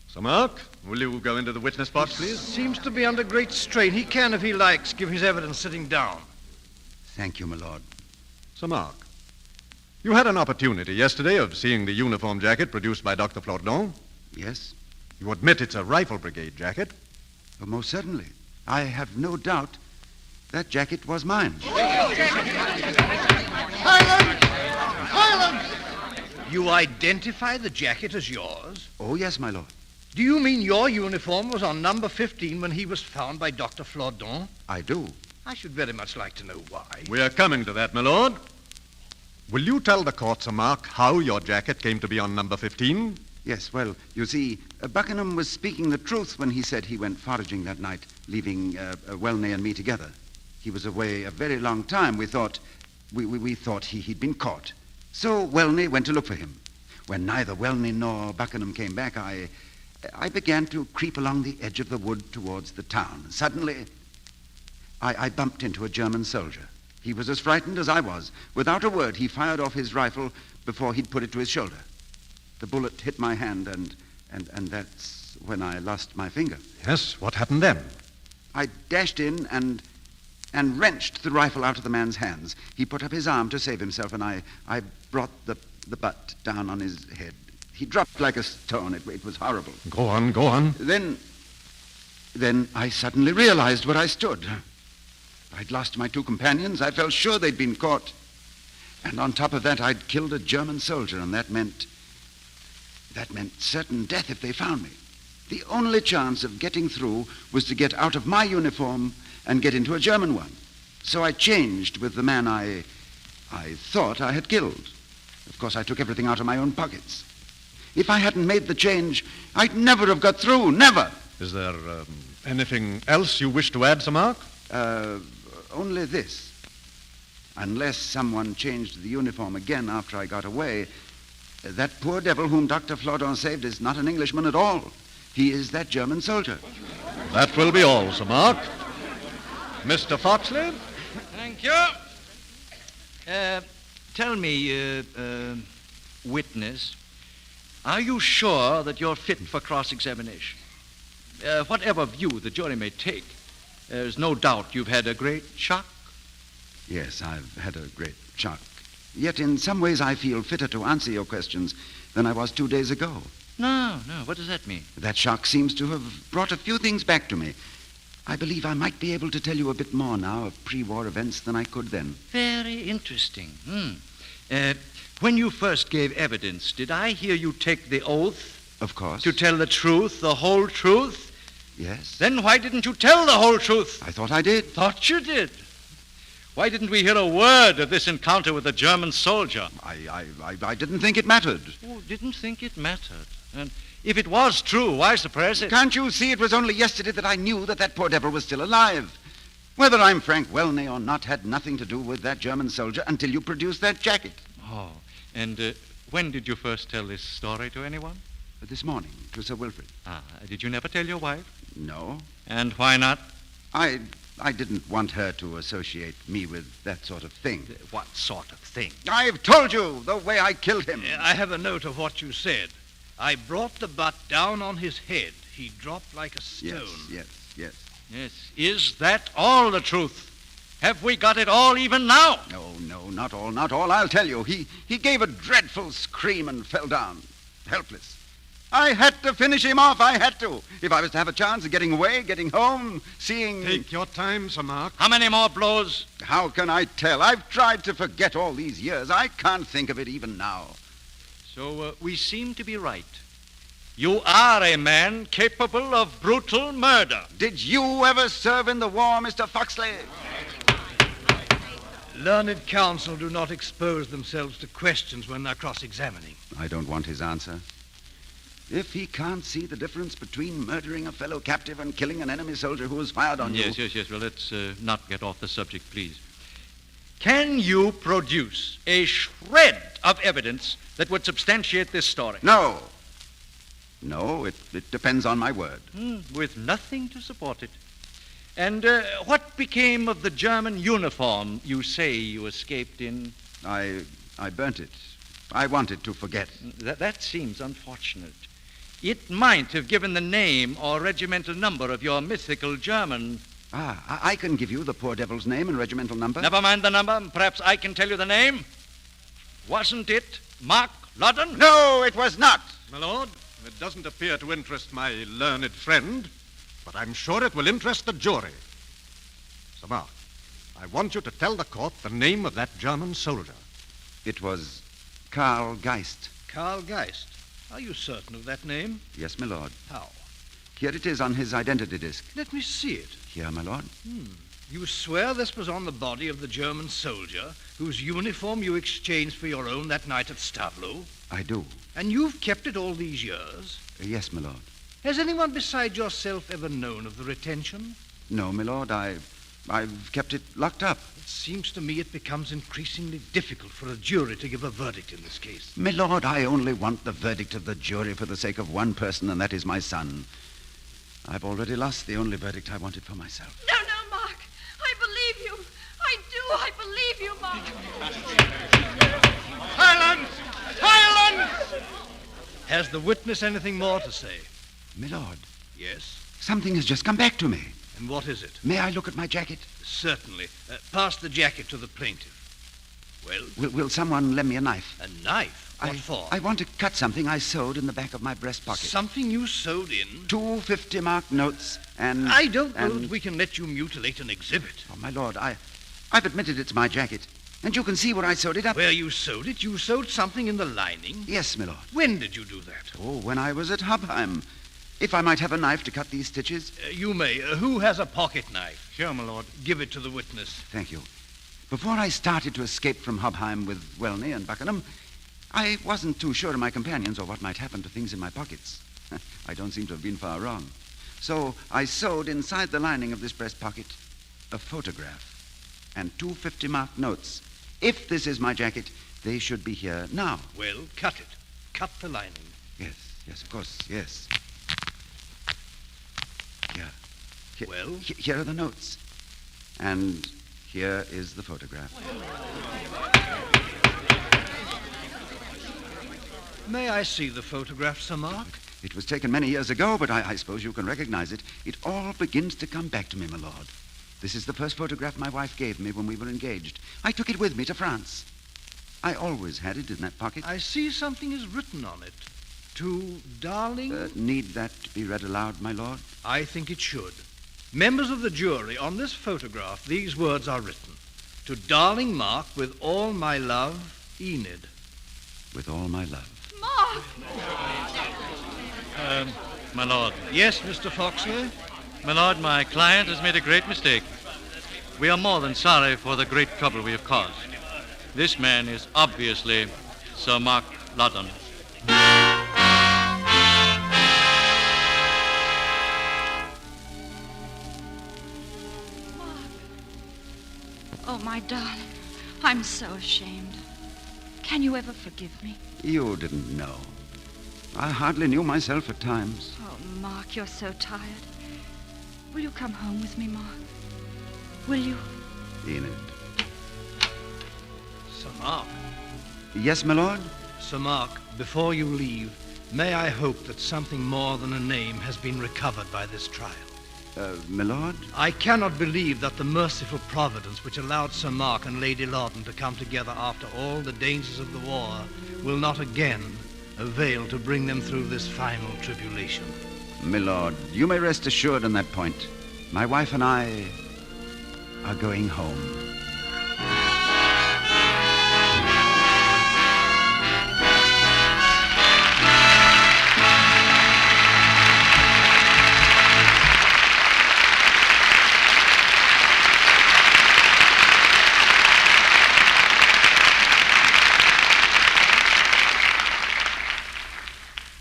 Sir Mark, will you go into the witness box, please? Seems to be under great strain. He can, if he likes, give his evidence sitting down. Thank you, my lord. Sir Mark, you had an opportunity yesterday of seeing the uniform jacket produced by Dr. Loddon. Yes. You admit it's a rifle brigade jacket? Oh, most certainly. I have no doubt that jacket was mine. You identify the jacket as yours? Oh, yes, my lord. Do you mean your uniform was on number 15 when he was found by Dr. Loddon? I do. I should very much like to know why. We are coming to that, my lord. Will you tell the court, Sir Mark, how your jacket came to be on number 15? Yes, well, you see, Buckingham was speaking the truth when he said he went foraging that night, leaving Welney and me together. He was away a very long time. We thought he'd been caught. So Welney went to look for him. When neither Welney nor Buckingham came back, I began to creep along the edge of the wood towards the town. Suddenly, I bumped into a German soldier. He was as frightened as I was. Without a word, he fired off his rifle before he'd put it to his shoulder. The bullet hit my hand, and that's when I lost my finger. Yes, what happened then? I dashed in and wrenched the rifle out of the man's hands. He put up his arm to save himself, and I brought the butt down on his head. He dropped like a stone. It was horrible. Go on. Then I suddenly realized where I stood. I'd lost my two companions. I felt sure they'd been caught. And on top of that, I'd killed a German soldier, and that meant certain death if they found me. The only chance of getting through was to get out of my uniform and get into a German one. So I changed with the man I thought I had killed. Of course, I took everything out of my own pockets. If I hadn't made the change, I'd never have got through, never. Is there anything else you wish to add, Sir Mark? Only this. Unless someone changed the uniform again after I got away, that poor devil whom Dr. Loddon saved is not an Englishman at all. He is that German soldier. That will be all, Sir Mark. Mr. Foxley? Thank you. Tell me, witness, are you sure that you're fit for cross-examination? Whatever view the jury may take, there's no doubt you've had a great shock. Yes, I've had a great shock. Yet in some ways I feel fitter to answer your questions than I was 2 days ago. No. What does that mean? That shock seems to have brought a few things back to me. I believe I might be able to tell you a bit more now of pre-war events than I could then. Very interesting. When you first gave evidence, did I hear you take the oath? Of course. To tell the truth, the whole truth? Yes. Then why didn't you tell the whole truth? I thought I did. Thought you did? Why didn't we hear a word of this encounter with the German soldier? I didn't think it mattered. Oh, didn't think it mattered. And if it was true, why suppress it? Can't you see it was only yesterday that I knew that poor devil was still alive? Whether I'm Frank Welney or not had nothing to do with that German soldier until you produced that jacket. Oh, and when did you first tell this story to anyone? This morning, to Sir Wilfrid. Did you never tell your wife? No. And why not? I didn't want her to associate me with that sort of thing. What sort of thing? I've told you the way I killed him. I have a note of what you said. I brought the butt down on his head. He dropped like a stone. Yes. Yes. Is that all the truth? Have we got it all even now? No, not all. I'll tell you. He gave a dreadful scream and fell down, helpless. I had to finish him off. I had to. If I was to have a chance of getting away, getting home, seeing... Take your time, Sir Mark. How many more blows? How can I tell? I've tried to forget all these years. I can't think of it even now. So we seem to be right. You are a man capable of brutal murder. Did you ever serve in the war, Mr. Foxley? Learned counsel do not expose themselves to questions when they're cross-examining. I don't want his answer. If he can't see the difference between murdering a fellow captive and killing an enemy soldier who was fired on you... Yes. Well, let's not get off the subject, please. Can you produce a shred of evidence that would substantiate this story? No, it depends on my word. With nothing to support it. And what became of the German uniform you say you escaped in? I burnt it. I wanted to forget. That seems unfortunate. It might have given the name or regimental number of your mythical German. I can give you the poor devil's name and regimental number. Never mind the number. Perhaps I can tell you the name. Wasn't it Mark Loddon? No, it was not. My lord, it doesn't appear to interest my learned friend, but I'm sure it will interest the jury. Sir Mark, I want you to tell the court the name of that German soldier. It was Karl Geist. Karl Geist? Are you certain of that name? Yes, my lord. How? Here it is on his identity disc. Let me see it. Here, my lord. You swear this was on the body of the German soldier whose uniform you exchanged for your own that night at Stavlo? I do. And you've kept it all these years? Yes, my lord. Has anyone beside yourself ever known of the retention? No, my lord. I've kept it locked up. It seems to me it becomes increasingly difficult for a jury to give a verdict in this case. My lord, I only want the verdict of the jury for the sake of one person, and that is my son. I've already lost the only verdict I wanted for myself. No, Mark. I believe you. I do. I believe you, Mark. Silence! Silence! Has the witness anything more to say? My lord. Yes? Something has just come back to me. And what is it? May I look at my jacket? Certainly. Pass the jacket to the plaintiff. Well? Will someone lend me a knife? A knife? What for? I want to cut something I sewed in the back of my breast pocket. Something you sewed in? 2 50-mark notes and... I don't know that we can let you mutilate an exhibit. Oh, my lord, I've admitted it's my jacket. And you can see where I sewed it up. Where you sewed it? You sewed something in the lining? Yes, my lord. When did you do that? Oh, when I was at Hubheim. If I might have a knife to cut these stitches. You may. Who has a pocket knife? Sure, my lord. Give it to the witness. Thank you. Before I started to escape from Hubheim with Welney and Buckingham, I wasn't too sure of my companions or what might happen to things in my pockets. I don't seem to have been far wrong. So I sewed inside the lining of this breast pocket a photograph and 2 50-mark notes. If this is my jacket, they should be here now. Well, cut it. Cut the lining. Yes, of course, yes. Here. Well? Here are the notes. And here is the photograph. May I see the photograph, Sir Mark? It was taken many years ago, but I suppose you can recognize it. It all begins to come back to me, my lord. This is the first photograph my wife gave me when we were engaged. I took it with me to France. I always had it in that pocket. I see something is written on it. To Darling? Need that be read aloud, my lord? I think it should. Members of the jury, on this photograph, these words are written. To Darling Mark, with all my love, Enid. With all my love. Mark! My lord. Yes, Mr. Foxley? My lord, my client has made a great mistake. We are more than sorry for the great trouble we have caused. This man is obviously Sir Mark Loddon. Oh, my darling, I'm so ashamed. Can you ever forgive me? You didn't know. I hardly knew myself at times. Oh, Mark, you're so tired. Will you come home with me, Mark? Will you? Enid. Sir Mark. Yes, my lord? Sir Mark, before you leave, may I hope that something more than a name has been recovered by this trial? My lord? I cannot believe that the merciful providence which allowed Sir Mark and Lady Loddon to come together after all the dangers of the war will not again avail to bring them through this final tribulation. My lord, you may rest assured on that point. My wife and I are going home.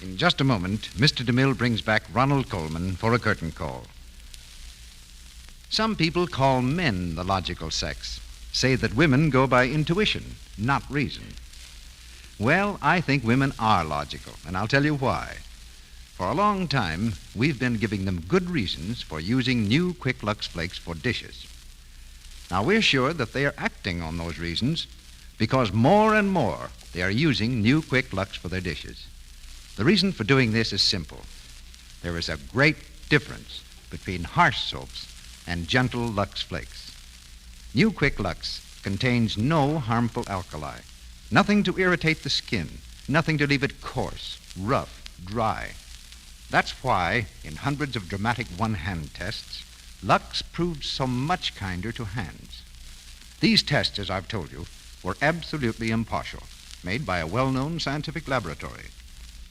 In just a moment, Mr. DeMille brings back Ronald Colman for a curtain call. Some people call men the logical sex, say that women go by intuition, not reason. Well, I think women are logical, and I'll tell you why. For a long time, we've been giving them good reasons for using new Quick Lux Flakes for dishes. Now, we're sure that they are acting on those reasons because more and more they are using new Quick Lux for their dishes. The reason for doing this is simple. There is a great difference between harsh soaps and gentle Lux Flakes. New Quick Lux contains no harmful alkali, nothing to irritate the skin, nothing to leave it coarse, rough, dry. That's why, in hundreds of dramatic one-hand tests, Lux proved so much kinder to hands. These tests, as I've told you, were absolutely impartial, made by a well-known scientific laboratory.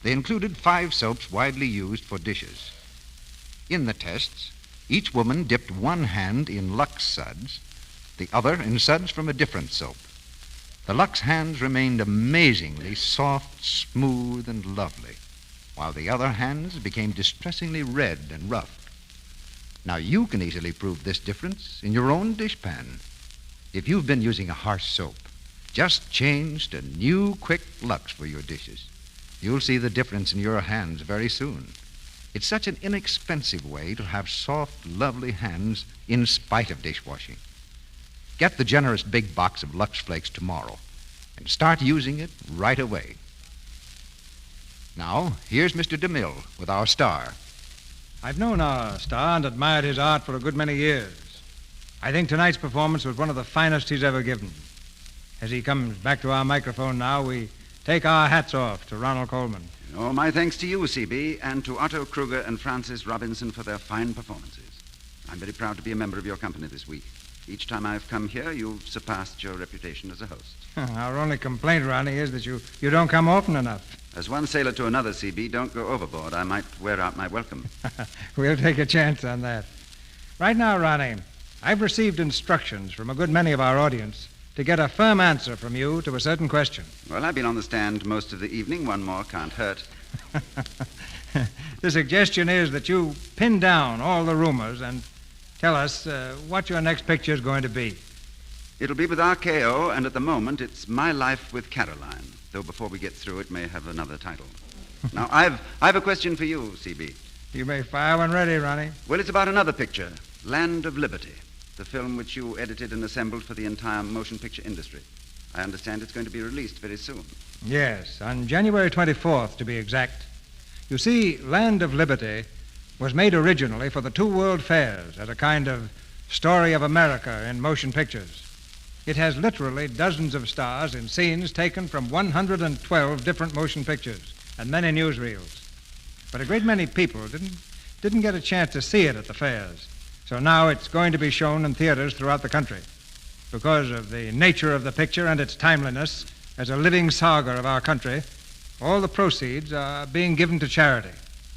They included 5 soaps widely used for dishes. In the tests, each woman dipped one hand in Lux suds, the other in suds from a different soap. The Lux hands remained amazingly soft, smooth, and lovely, while the other hands became distressingly red and rough. Now, you can easily prove this difference in your own dishpan. If you've been using a harsh soap, just change to new, quick Lux for your dishes. You'll see the difference in your hands very soon. It's such an inexpensive way to have soft, lovely hands in spite of dishwashing. Get the generous big box of Lux Flakes tomorrow and start using it right away. Now, here's Mr. DeMille with our star. I've known our star and admired his art for a good many years. I think tonight's performance was one of the finest he's ever given. As he comes back to our microphone now, we take our hats off to Ronald Colman. Oh, my thanks to you, CB, and to Otto, Kruger, and Francis Robinson for their fine performances. I'm very proud to be a member of your company this week. Each time I've come here, you've surpassed your reputation as a host. Our only complaint, Ronnie, is that you don't come often enough. As one sailor to another, CB, don't go overboard. I might wear out my welcome. We'll take a chance on that. Right now, Ronnie, I've received instructions from a good many of our audience to get a firm answer from you to a certain question. Well, I've been on the stand most of the evening. One more can't hurt. The suggestion is that you pin down all the rumors and tell us what your next picture is going to be. It'll be with RKO, and at the moment, it's My Life with Caroline, though before we get through, it may have another title. Now, I've a question for you, CB. You may fire when ready, Ronnie. Well, it's about another picture, Land of Liberty, the film which you edited and assembled for the entire motion picture industry. I understand it's going to be released very soon. Yes, on January 24th, to be exact. You see, Land of Liberty was made originally for the 2 World Fairs as a kind of story of America in motion pictures. It has literally dozens of stars in scenes taken from 112 different motion pictures and many newsreels. But a great many people didn't get a chance to see it at the fairs. So now it's going to be shown in theaters throughout the country. Because of the nature of the picture and its timeliness as a living saga of our country, all the proceeds are being given to charity.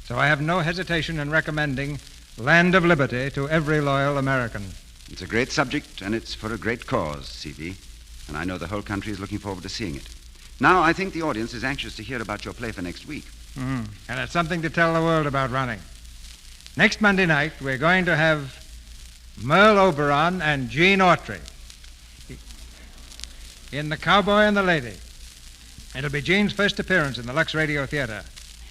So I have no hesitation in recommending Land of Liberty to every loyal American. It's a great subject, and it's for a great cause, C.V., and I know the whole country is looking forward to seeing it. Now, I think the audience is anxious to hear about your play for next week. And it's something to tell the world about, Ronnie. Next Monday night, we're going to have Merle Oberon and Gene Autry in The Cowboy and the Lady. It'll be Gene's first appearance in the Lux Radio Theatre,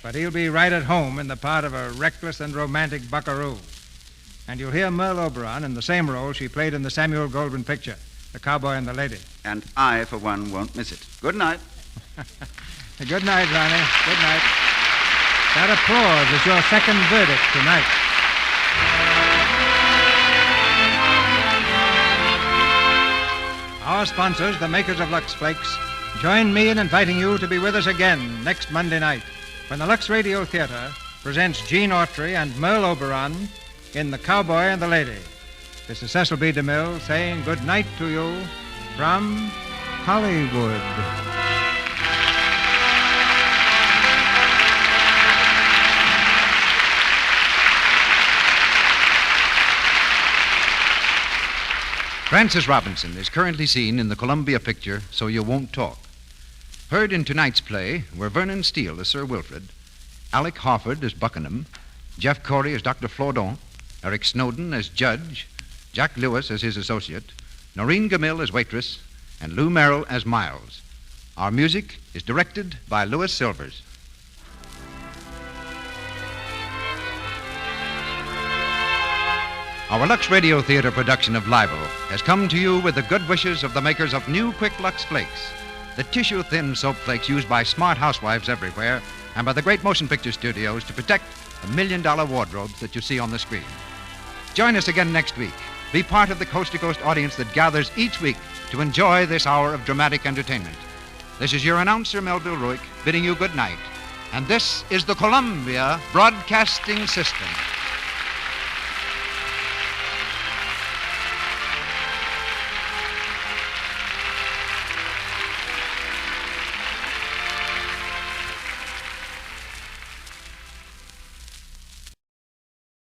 but he'll be right at home in the part of a reckless and romantic buckaroo. And you'll hear Merle Oberon in the same role she played in the Samuel Goldwyn picture, The Cowboy and the Lady. And I, for one, won't miss it. Good night. Good night, Ronnie. Good night. That applause is your second verdict tonight. Our sponsors, the makers of Lux Flakes, join me in inviting you to be with us again next Monday night when the Lux Radio Theatre presents Gene Autry and Merle Oberon in The Cowboy and the Lady. This is Cecil B. DeMille saying good night to you from Hollywood. Francis Robinson is currently seen in the Columbia picture So You Won't Talk. Heard in tonight's play were Vernon Steele as Sir Wilfrid, Alec Hawford as Buckingham, Jeff Corey as Dr. Flourdon, Eric Snowden as Judge, Jack Lewis as his associate, Noreen Gamil as waitress, and Lou Merrill as Miles. Our music is directed by Louis Silvers. Our Lux Radio Theatre production of Libel has come to you with the good wishes of the makers of new Quick Lux Flakes, the tissue-thin soap flakes used by smart housewives everywhere and by the great motion picture studios to protect the million-dollar wardrobes that you see on the screen. Join us again next week. Be part of the coast-to-coast audience that gathers each week to enjoy this hour of dramatic entertainment. This is your announcer, Melville Ruick, bidding you good night. And this is the Columbia Broadcasting System.